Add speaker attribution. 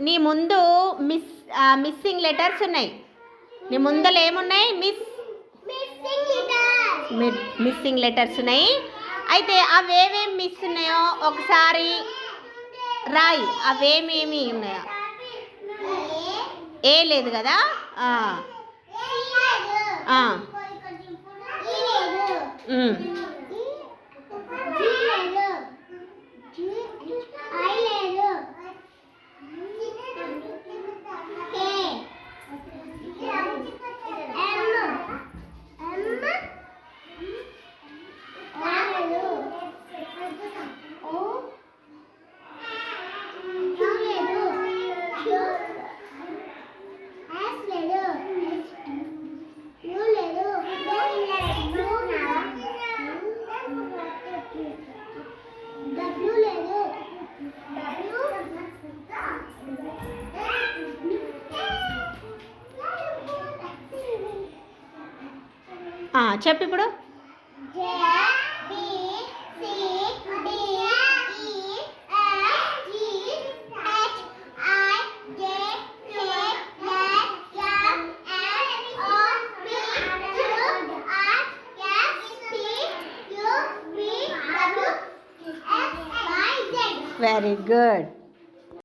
Speaker 1: నీ ముందు missing letters ఉన్నాయి. నీ ముందర ఏమున్నాయి? మిస్సింగ్ లెటర్స్ ఉన్నాయి. అయితే అవేమేమి మిస్ ఉన్నాయో ఒకసారి రాయి. అవేమేమి ఉన్నాయో. ఏ లేదు కదా. చెప్పు ఇప్పుడు. Very good.